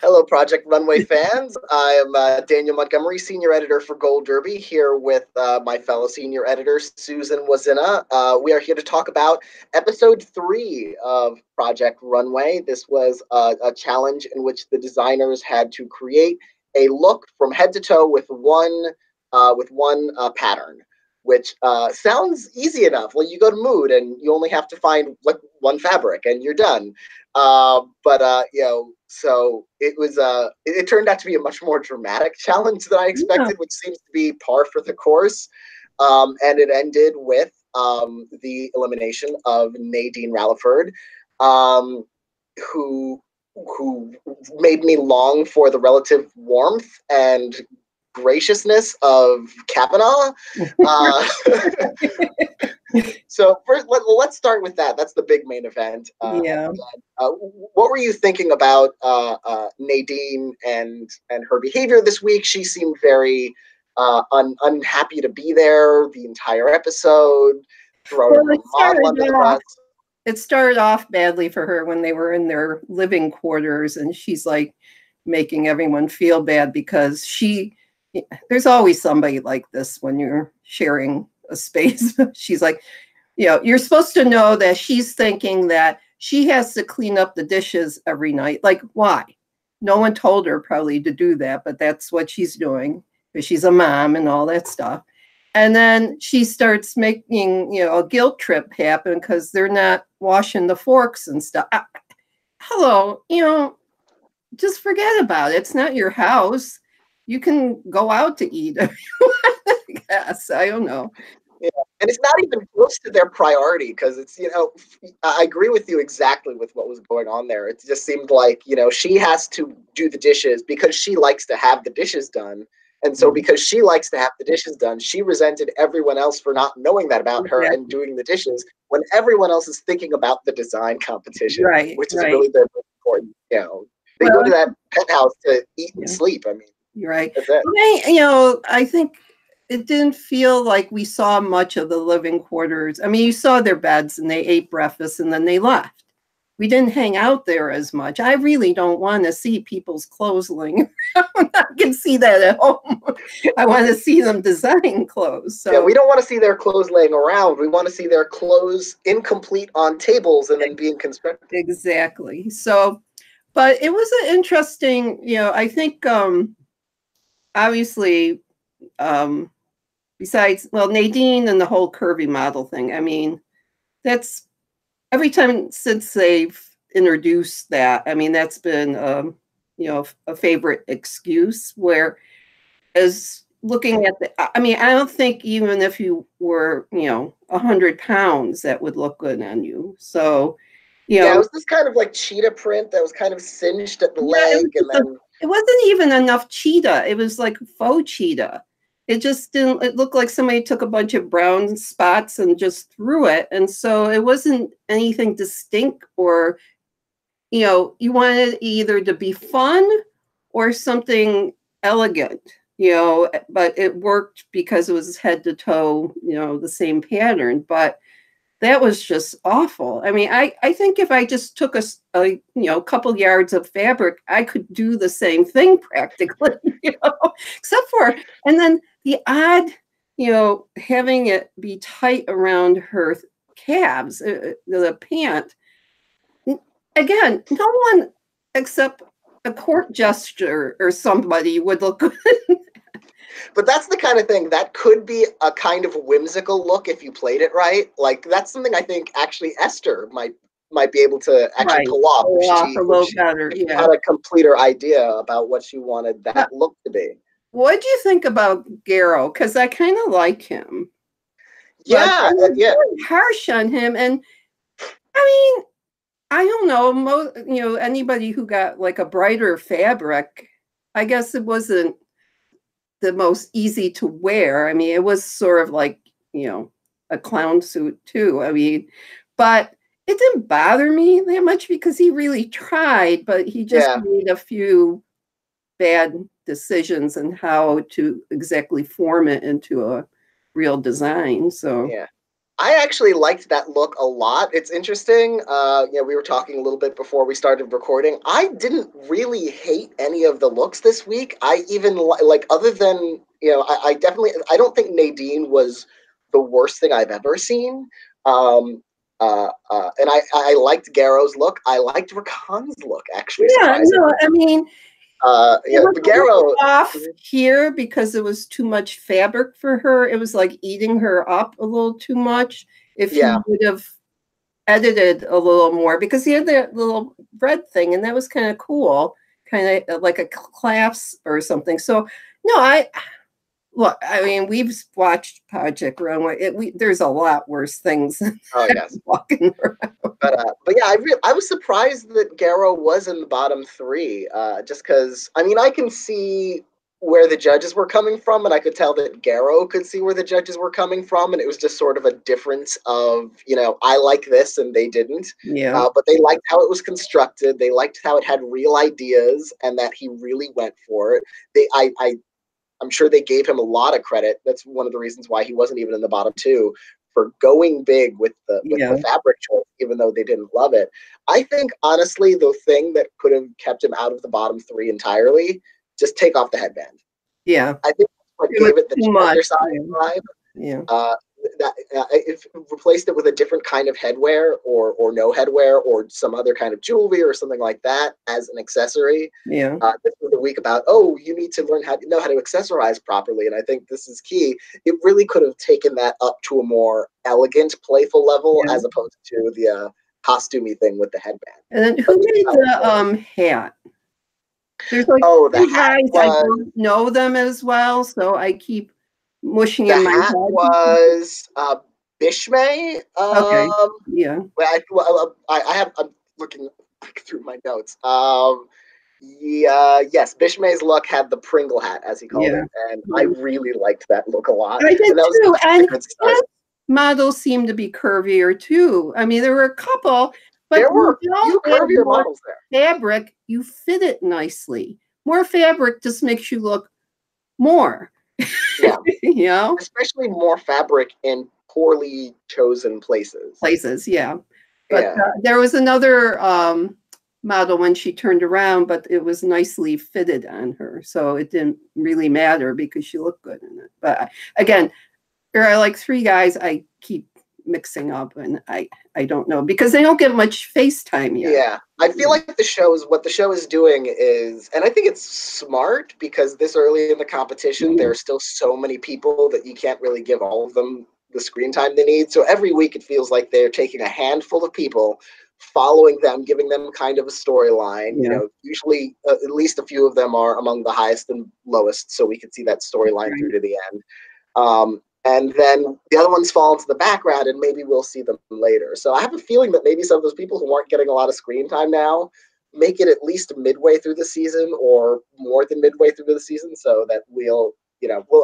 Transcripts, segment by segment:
Hello, Project Runway fans. I am Daniel Montgomery, senior editor for Gold Derby, here with my fellow senior editor, Susan Wazina. We are here to talk about episode 3 of Project Runway. This was a challenge in which the designers had to create a look from head to toe with one pattern, which sounds easy enough. Well, you go to Mood and you only have to find like one fabric and you're done. So it turned out to be a much more dramatic challenge than I expected, which seems to be par for the course. And it ended with the elimination of Nadine Ralliford, who made me long for the relative warmth and graciousness of Kavanaugh. So first, let's start with that. That's the big main event. What were you thinking about Nadine and her behavior this week? She seemed very unhappy to be there the entire episode. It started off badly for her when they were in their living quarters, and she's like making everyone feel bad because there's always somebody like this when you're sharing a space. She's like, you're supposed to know that she's thinking that she has to clean up the dishes every night. Like, why? No one told her probably to do that, but that's what she's doing because she's a mom and all that stuff. And then she starts making, a guilt trip happen because they're not washing the forks and stuff. Hello, just forget about it. It's not your house. You can go out to eat if you want, I guess. I don't know. Yeah, and it's not even close to their priority because it's, I agree with you exactly with what was going on there. It just seemed like, she has to do the dishes because she likes to have the dishes done. And so because she likes to have the dishes done, she resented everyone else for not knowing that about her and doing the dishes when everyone else is thinking about the design competition, which is really the important, They go to that penthouse to eat and sleep. I mean, you're right. That's it. I think it didn't feel like we saw much of the living quarters. I mean, you saw their beds and they ate breakfast and then they left. We didn't hang out there as much. I really don't want to see people's clothes laying around. I can see that at home. I want to see them design clothes. So we don't want to see their clothes laying around. We want to see their clothes incomplete on tables and then being constructed. Exactly. So, but it was an interesting, I think, obviously, besides, Nadine and the whole curvy model thing, I mean, that's every time since they've introduced that, I mean, that's been, a favorite excuse where as looking at I don't think even if you were, 100 pounds, that would look good on you. So, it was this kind of like cheetah print that was kind of singed at the leg. It wasn't even enough cheetah. It was like faux cheetah. It just didn't, it looked like somebody took a bunch of brown spots and just threw it. And so it wasn't anything distinct or, you wanted either to be fun or something elegant, but it worked because it was head to toe, the same pattern. But that was just awful. I mean, I think if I just took a couple yards of fabric, I could do the same thing practically, except for, and then the odd, having it be tight around her calves, the pant. Again, no one except a court jester or somebody would look good. But that's the kind of thing that could be a kind of whimsical look if you played it right. Like that's something I think actually Esther might be able to actually pull off. She had a completer idea about what she wanted that look to be. What do you think about Garrow? Because I kind of like him. Yeah, really harsh on him, and I mean, I don't know. Anybody who got like a brighter fabric, I guess it wasn't the most easy to wear. I mean, it was sort of like, a clown suit too. I mean, but it didn't bother me that much because he really tried, but he just made a few bad decisions on how to exactly form it into a real design. So I actually liked that look a lot. It's interesting. We were talking a little bit before we started recording. I didn't really hate any of the looks this week. I even like, other than, I definitely, I don't think Nadine was the worst thing I've ever seen. And I liked Garrow's look. I liked Rakan's look, actually, Yeah, surprisingly. no, I mean, it was Garrow off here because it was too much fabric for her. It was like eating her up a little too much. If he would have edited a little more, because he had that little red thing, and that was kind of cool, kind of like a clasp or something. So no, I mean, we've watched Project Runway. There's a lot worse things. Oh yes, walking around. But yeah, I was surprised that Garrow was in the bottom three. Just because, I mean, I can see where the judges were coming from, and I could tell that Garrow could see where the judges were coming from, and it was just sort of a difference of, I like this and they didn't. Yeah. But they liked how it was constructed. They liked how it had real ideas and that he really went for it. I'm sure they gave him a lot of credit. That's one of the reasons why he wasn't even in the bottom two, for going big with the fabric choice, even though they didn't love it. I think, honestly, the thing that could have kept him out of the bottom three entirely, just take off the headband. Yeah. I think that's what gave it the exercise vibe. Yeah. If replaced it with a different kind of headwear or no headwear or some other kind of jewelry or something like that as an accessory. Yeah. This was a week about, you need to learn how to accessorize properly, and I think this is key. It really could have taken that up to a more elegant, playful level as opposed to the costumey thing with the headband. And then who made the hat? There's like the guys I don't know them as well, so I keep mushing in my head. The hat was Bishme. Okay. Yeah. I'm looking through my notes. Yes, Bishme's look had the Pringle hat, as he called it, and I really liked that look a lot. I did too. And his models seemed to be curvier too. I mean, there were a couple, but there were a few curvier models there. Fabric, you fit it nicely. More fabric just makes you look more. Yeah. Especially more fabric in poorly chosen places. But there was another model when she turned around, but it was nicely fitted on her, so it didn't really matter because she looked good in it. But again, there are like three guys I keep mixing up, and I don't know, because they don't get much face time yet. Yeah, I feel like what the show is doing is, and I think it's smart, because this early in the competition, there are still so many people that you can't really give all of them the screen time they need. So every week it feels like they're taking a handful of people, following them, giving them kind of a storyline. Usually at least a few of them are among the highest and lowest, so we can see that storyline through to the end. And then the other ones fall into the background, and maybe we'll see them later. So I have a feeling that maybe some of those people who aren't getting a lot of screen time now make it at least midway through the season, or more than midway through the season, so that we'll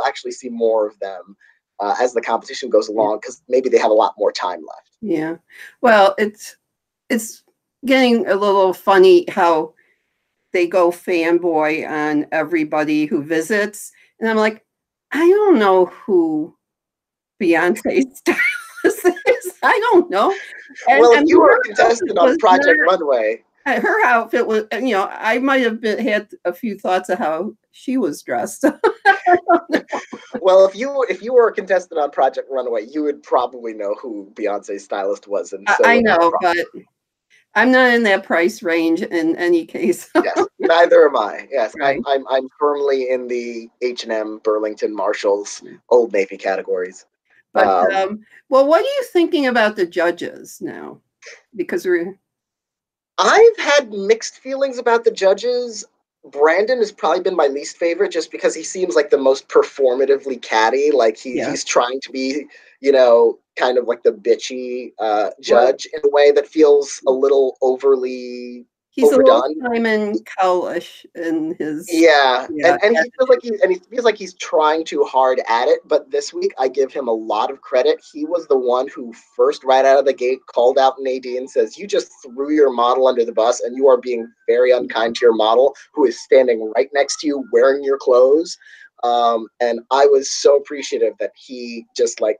actually see more of them as the competition goes along, because maybe they have a lot more time left. Yeah. Well, it's getting a little funny how they go fanboy on everybody who visits. And I'm like, I don't know who Beyonce's stylist is. I don't know. If you were a contestant on Project Runway, her outfit was, I might have had a few thoughts of how she was dressed. Well, if you were a contestant on Project Runway, you would probably know who Beyonce's stylist was. And so I know, but I'm not in that price range in any case. Yes, neither am I. Yes, right. I'm firmly in the H&M, Burlington, Marshalls, Old Navy categories. But well, what are you thinking about the judges now? Because I've had mixed feelings about the judges. Brandon has probably been my least favorite, just because he seems like the most performatively catty. Like he's trying to be, kind of like the bitchy judge in a way that feels a little overly overdone. A little Simon Cowlish in his and he feels like he's trying too hard at it. But this week I give him a lot of credit. He was the one who first, right out of the gate, called out Nadine and says, "You just threw your model under the bus, and you are being very unkind to your model, who is standing right next to you wearing your clothes." And I was so appreciative that he just like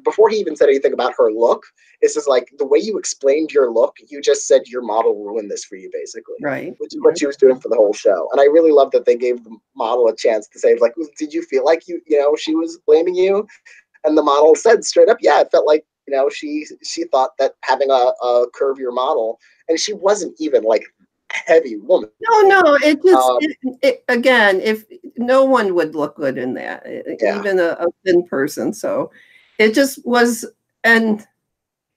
before he even said anything about her look, it's just like the way you explained your look, you just said your model ruined this for you, basically. Right. Which is what she was doing for the whole show. And I really love that they gave the model a chance to say, like, did you feel like you know, she was blaming you? And the model said straight up, yeah, it felt like, you know, she thought that having a curvier model, and she wasn't even like a heavy woman. No, it just again, if no one would look good in that, even a thin person. So it just was, and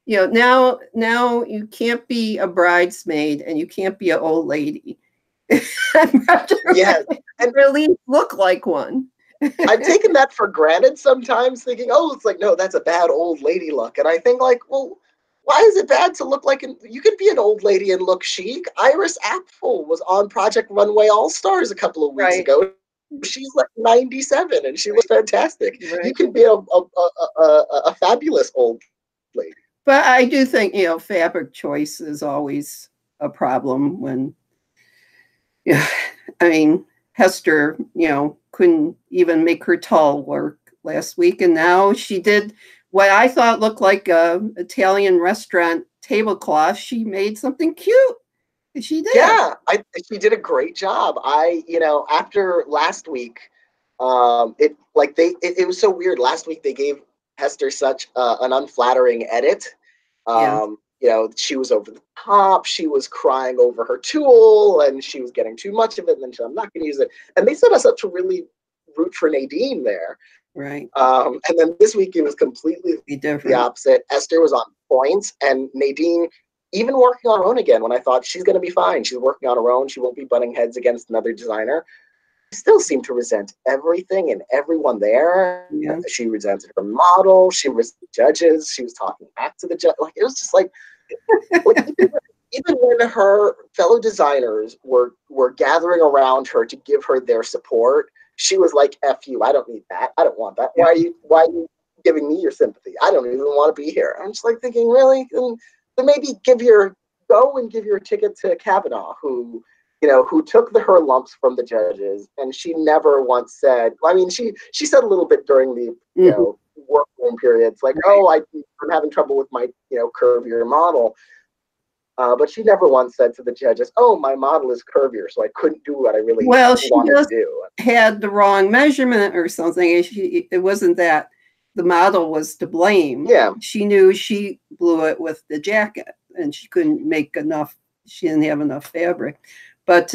you know, now you can't be a bridesmaid and you can't be an old lady. Yes, and really look like one. I've taken that for granted sometimes, thinking, oh, it's like, no, that's a bad old lady look. And I think, like, well, why is it bad to look like you could be an old lady and look chic? Iris Apfel was on Project Runway All Stars a couple of weeks ago. She's like 97 and she looks fantastic. Right. You can be a fabulous old lady. But I do think, you know, fabric choice is always a problem when, yeah, I mean, Hester, you know, couldn't even make her tall work last week. And now she did what I thought looked like a Italian restaurant tablecloth. She made something cute. She did. Yeah, she did a great job. You know, after last week, it was so weird. Last week they gave Hester such an unflattering edit. You know, she was over the top. She was crying over her tulle, and she was getting too much of it. And then she said, "I'm not going to use it." And they set us up to really root for Nadine there. Right. And then this week it was completely the opposite. Esther was on point, and Nadine, even working on her own again, when I thought she's going to be fine, she's working on her own, she won't be butting heads against another designer, still seemed to resent everything and everyone there. Yeah. She resented her model, she resented the judges, she was talking back to the judge. Like, it was just like even when her fellow designers were gathering around her to give her their support, she was like, F you, I don't need that. I don't want that. Why are you giving me your sympathy? I don't even want to be here. I'm just like thinking, really? Then maybe go and give your ticket to Kavanaugh, who took her lumps from the judges, and she never once said, I mean, she said a little bit during the, workroom periods, like, oh, I'm having trouble with my, curvier model. But she never once said to the judges, oh, my model is curvier, so I couldn't do what I really wanted to do. Had the wrong measurement or something. It wasn't that the model was to blame. Yeah. She knew she blew it with the jacket and she couldn't make enough. She didn't have enough fabric. But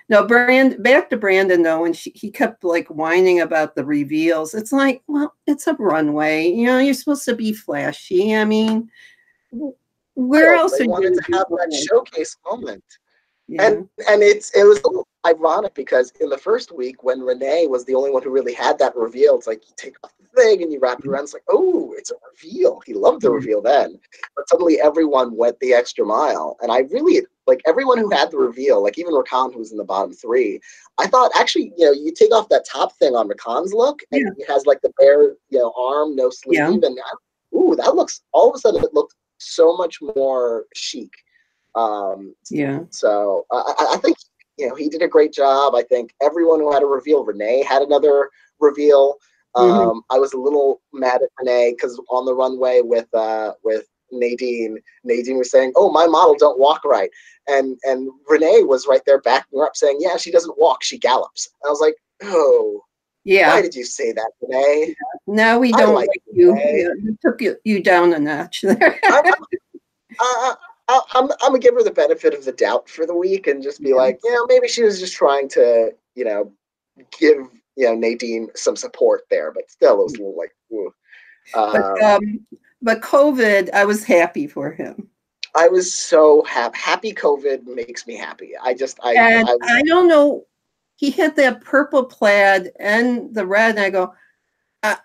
no, back to Brandon, though, and he kept like whining about the reveals. It's like, well, it's a runway. You're supposed to be flashy. I mean, where else they are wanted you to have that showcase moment? Yeah. And it was a little ironic because in the first week when Renee was the only one who really had that reveal, it's like you take off the thing and you wrap it around. It's like, oh, it's a reveal. He loved the reveal then, but suddenly everyone went the extra mile. And I really like everyone who had the reveal, like even Rakan, who was in the bottom three. I thought actually, you take off that top thing on Rakan's look, and it has like the bare, arm, no sleeve, and that looks all of a sudden it looked so much more chic. So I think he did a great job. I think everyone who had a reveal, Renee had another reveal. I was a little mad at Renee because on the runway with Nadine was saying, "Oh, my model don't walk right," and Renee was right there backing her up, saying, "Yeah, she doesn't walk, she gallops." And I was like, "Oh, yeah, why did you say that, Renee?" No, we don't like you. You took you down a notch there. I'm gonna give her the benefit of the doubt for the week and just be like, maybe she was just trying to, give Nadine some support there, but still it was a little like, ooh. But COVID, I was happy for him. I was so happy. COVID makes me happy. I don't know. He had that purple plaid and the red, and I go, I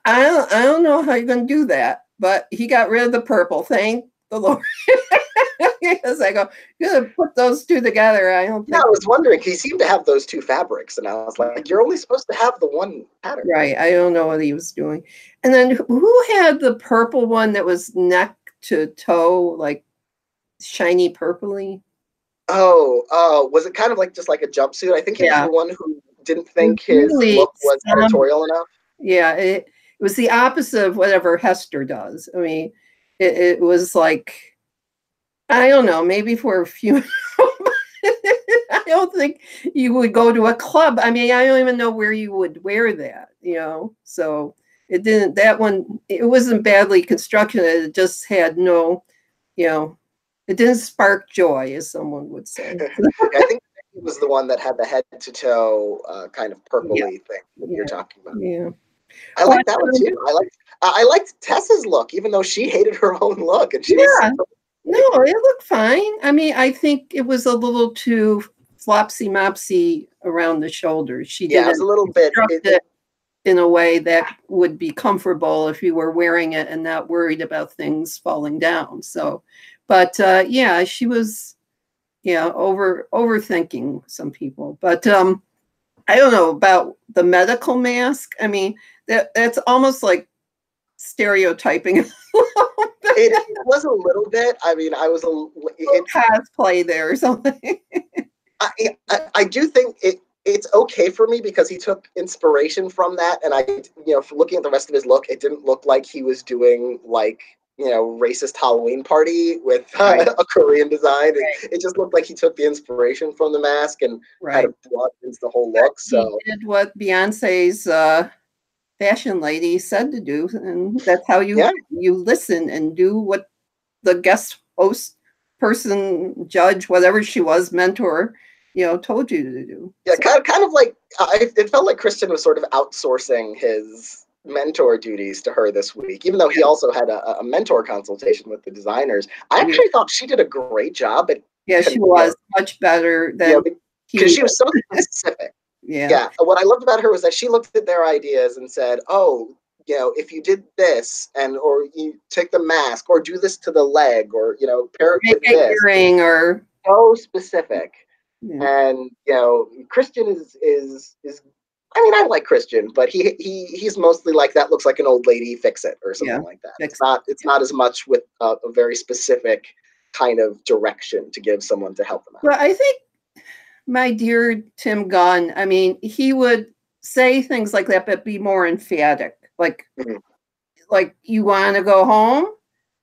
don't know how you're going to do that, but he got rid of the purple. Thank the Lord. Because I go, you're going to put those two together. I was wondering, he seemed to have those two fabrics, and I was like, you're only supposed to have the one pattern. Right. I don't know what he was doing. And then who had the purple one that was neck to toe, like shiny purpley? Oh, was it kind of like just like a jumpsuit? I think he was the one who didn't think his really look was editorial enough. Yeah, it was the opposite of whatever Hester does. I mean, it was like, I don't know, maybe for a few. I don't think you would go to a club. I mean, I don't even know where you would wear that, you know. So it didn't, that one, it wasn't badly constructed. It just had no, you know, it didn't spark joy, as someone would say. I think it was the one that had the head to toe kind of purpley thing that you're talking about. Yeah. I like that one too. I liked Tessa's look, even though she hated her own look, and she was. No, it looked fine. I mean, I think it was a little too flopsy mopsy around the shoulders. She did it was a little bit it in a way that would be comfortable if you were wearing it and not worried about things falling down. So, but yeah, she was, overthinking some people. But I don't know about the medical mask. I mean, that's almost like stereotyping. It was a little bit. I mean, I was cosplay there or something. I do think it's okay for me because he took inspiration from that, and looking at the rest of his look, it didn't look like he was doing like racist Halloween party with a Korean design. It just looked like he took the inspiration from the mask and kind of brought into the whole look. So he did what Beyonce's fashion lady said to do, and that's how you listen and do what the guest host person, judge, whatever she was, mentor, told you to do. Yeah, so. kind of like it felt like Kristen was sort of outsourcing his mentor duties to her this week, even though he also had a mentor consultation with the designers. I actually thought she did a great job at she was much better than because she was so specific. Yeah. What I loved about her was that she looked at their ideas and said, "Oh, if you did this, or you take the mask, or do this to the leg, or pair it with this." Earring or so specific. Yeah. And Christian is. I mean, I like Christian, but he's mostly like that. Looks like an old lady. Fix it or something like that. It's not as much with a very specific kind of direction to give someone to help them out. Well, I think my dear Tim Gunn, I mean, he would say things like that, but be more emphatic. Like, like you want to go home,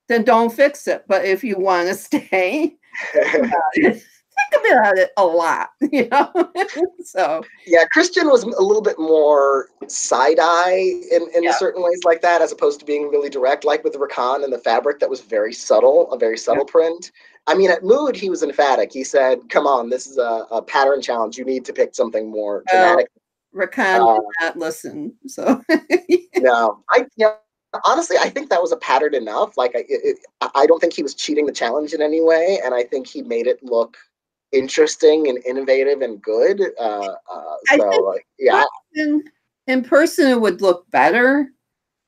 then don't fix it. But if you want to stay, think about it a lot, So yeah, Christian was a little bit more side-eye in certain ways like that, as opposed to being really direct, like with Rakan and the fabric that was very subtle, a very subtle print. I mean, at Mood, he was emphatic. He said, "Come on, this is a pattern challenge. You need to pick something more dramatic." Rakan did not listen, so no, honestly, I think that was a pattern enough. Like, I don't think he was cheating the challenge in any way, and I think he made it look interesting and innovative and good. In person it would look better,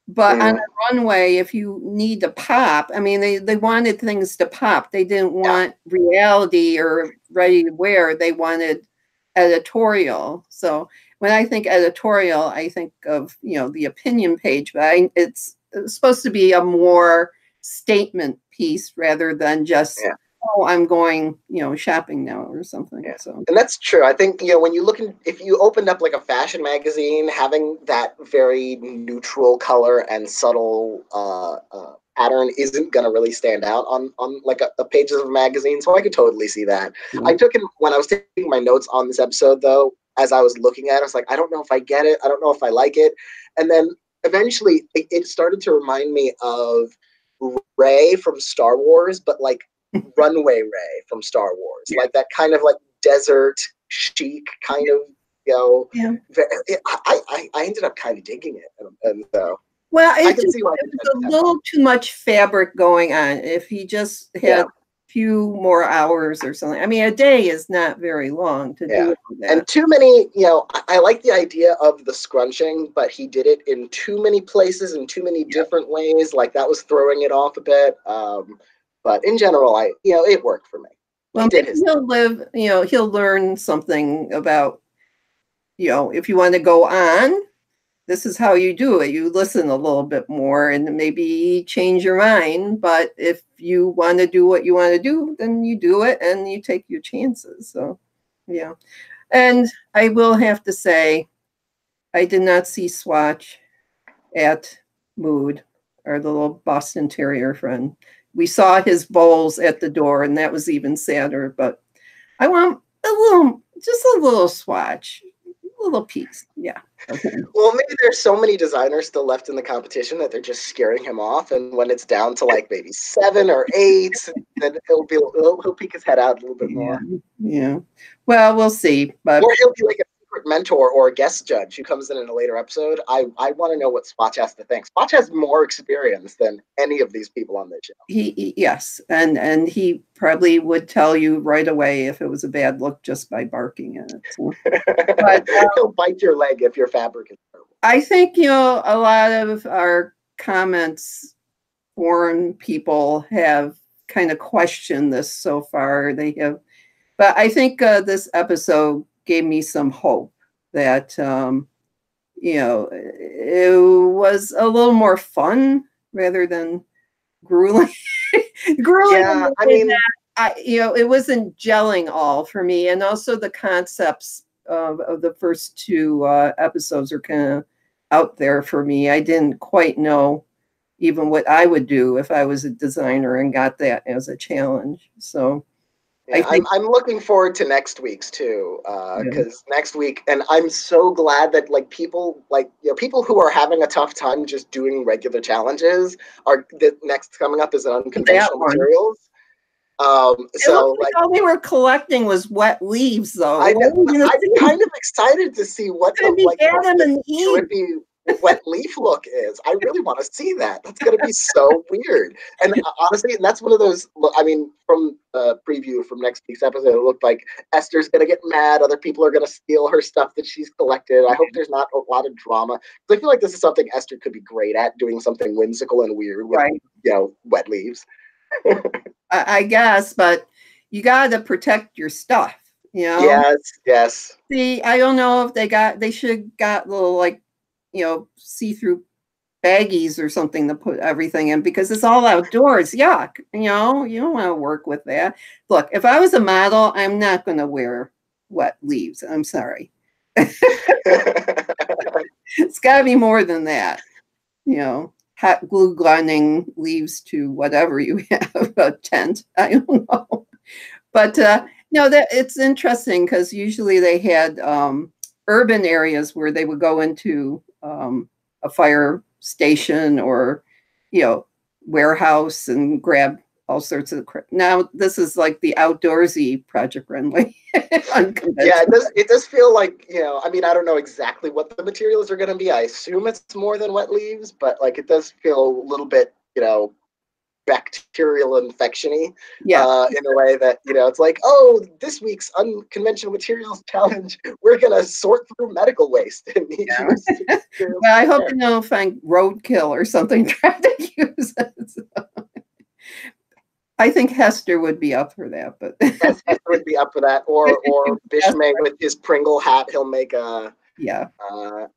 but on a runway, if you need to pop, I mean, they wanted things to pop. They didn't want reality or ready to wear. They wanted editorial. So when I think editorial, I think of the opinion page, but it's supposed to be a more statement piece rather than just I'm going, shopping now or something. Yeah. So, and that's true. I think, when you if you opened up like a fashion magazine, having that very neutral color and subtle pattern isn't going to really stand out on like a pages of a magazine. So I could totally see that. I took it when I was taking my notes on this episode, though, as I was looking at it, I was like, I don't know if I get it. I don't know if I like it. And then eventually it started to remind me of Rey from Star Wars, but like Runway Rey from Star Wars, like that kind of like desert chic kind of, I ended up kind of digging it, and so I can see why it was a little too much fabric going on. If he just had a few more hours or something, I mean, a day is not very long to do that. And too many, I like the idea of the scrunching, but he did it in too many places in too many different ways. Like that was throwing it off a bit. But in general, it worked for me. Well, maybe he'll learn something about, if you want to go on, this is how you do it. You listen a little bit more and maybe change your mind. But if you want to do what you want to do, then you do it and you take your chances. So, And I will have to say, I did not see Swatch at Mood, our little Boston Terrier friend. We saw his bowls at the door, and that was even sadder. But I want just a little Swatch, a little piece. Yeah. Okay. Well, maybe there's so many designers still left in the competition that they're just scaring him off, and when it's down to like maybe 7 or 8, then he'll peek his head out a little bit more. Yeah. Well, we'll see. But or he'll be like a secret mentor or a guest judge who comes in a later episode. I want to know what Spotch has to think. Spotch has more experience than any of these people on this show. Yes, and he probably would tell you right away if it was a bad look just by barking at it. So. But he'll bite your leg if your fabric is terrible. I think, a lot of our comments, foreign people have kind of questioned this so far. They have, but I think this episode gave me some hope that, it was a little more fun rather than grueling. Yeah, I mean, it wasn't gelling all for me, and also the concepts of the first 2 episodes are kind of out there for me. I didn't quite know even what I would do if I was a designer and got that as a challenge. So yeah, I'm looking forward to next week's too, because next week, and I'm so glad that people who are having a tough time just doing regular challenges are the next coming up is an unconventional materials. So like all they were collecting was wet leaves, though. I'm kind of excited to see what the trippy wet leaf look is. I really want to see that. That's going to be so weird. And honestly, that's one of those. I mean, from the preview from next week's episode, it looked like Esther's going to get mad. Other people are going to steal her stuff that she's collected. I hope there's not a lot of drama. I feel like this is something Esther could be great at, doing something whimsical and weird with wet leaves. I guess, but you got to protect your stuff, Yes. See, I don't know if they should have got little see-through baggies or something to put everything in, because it's all outdoors. Yuck. You don't want to work with that. Look, if I was a model, I'm not going to wear wet leaves. I'm sorry. It's got to be more than that. Hot glue gunning leaves to whatever you have, a tent. I don't know. But that it's interesting because usually they had urban areas where they would go into a fire station or, warehouse and grab all sorts of crap. Now this is like the outdoorsy Project Runway. Yeah, it does feel like, I mean, I don't know exactly what the materials are going to be. I assume it's more than wet leaves, but it does feel a little bit, bacterial infection-y, in a way that, it's like, oh, this week's unconventional materials challenge, we're going to sort through medical waste. And well, I hope you don't find roadkill or something trying to use it. So. I think Hester would be up for that, but Hester would be up for that, or Bishme with his Pringle hat, he'll make a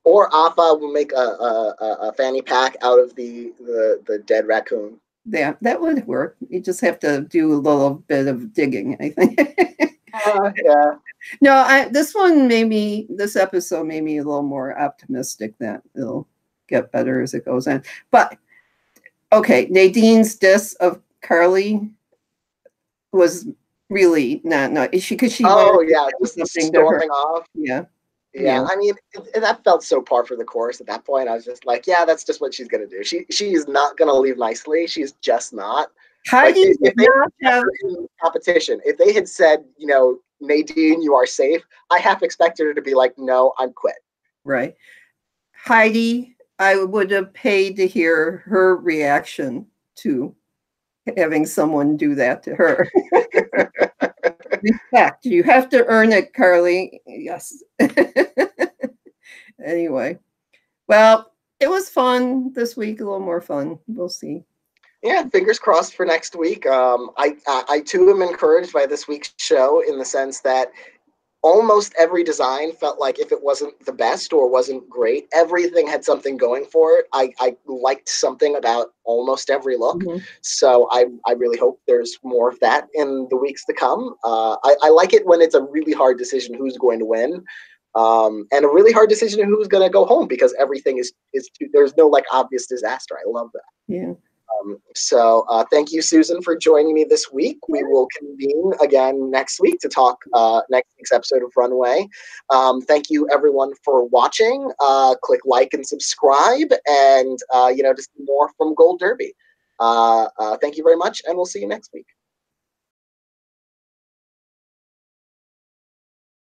or Afa will make a fanny pack out of the dead raccoon. Yeah, that would work. You just have to do a little bit of digging, I think. Yeah. No, this episode made me a little more optimistic that it'll get better as it goes on. But okay, Nadine's diss of Carly was really not because she just storming off. Yeah. I mean, that felt so par for the course at that point. I was just like, yeah, that's just what she's gonna do. She is not gonna leave nicely. She's just not. Heidi if they have competition, if they had said, Nadine, you are safe, I half expected her to be like, no, I'm quit. Right. Heidi, I would have paid to hear her reaction to having someone do that to her. Respect. You have to earn it, Carly. Yes. Anyway. Well, it was fun this week, a little more fun. We'll see. Yeah, fingers crossed for next week. I too am encouraged by this week's show in the sense that almost every design felt like if it wasn't the best or wasn't great, everything had something going for it. I liked something about almost every look. Mm-hmm. So I really hope there's more of that in the weeks to come. I like it when it's a really hard decision who's going to win. And a really hard decision who's going to go home, because everything is there's no like obvious disaster. I love that. Yeah. So thank you, Susan, for joining me this week. We will convene again next week to talk next week's episode of Runway. Thank you, everyone, for watching. Click like and subscribe, and to see more from Gold Derby. Thank you very much, and we'll see you next week.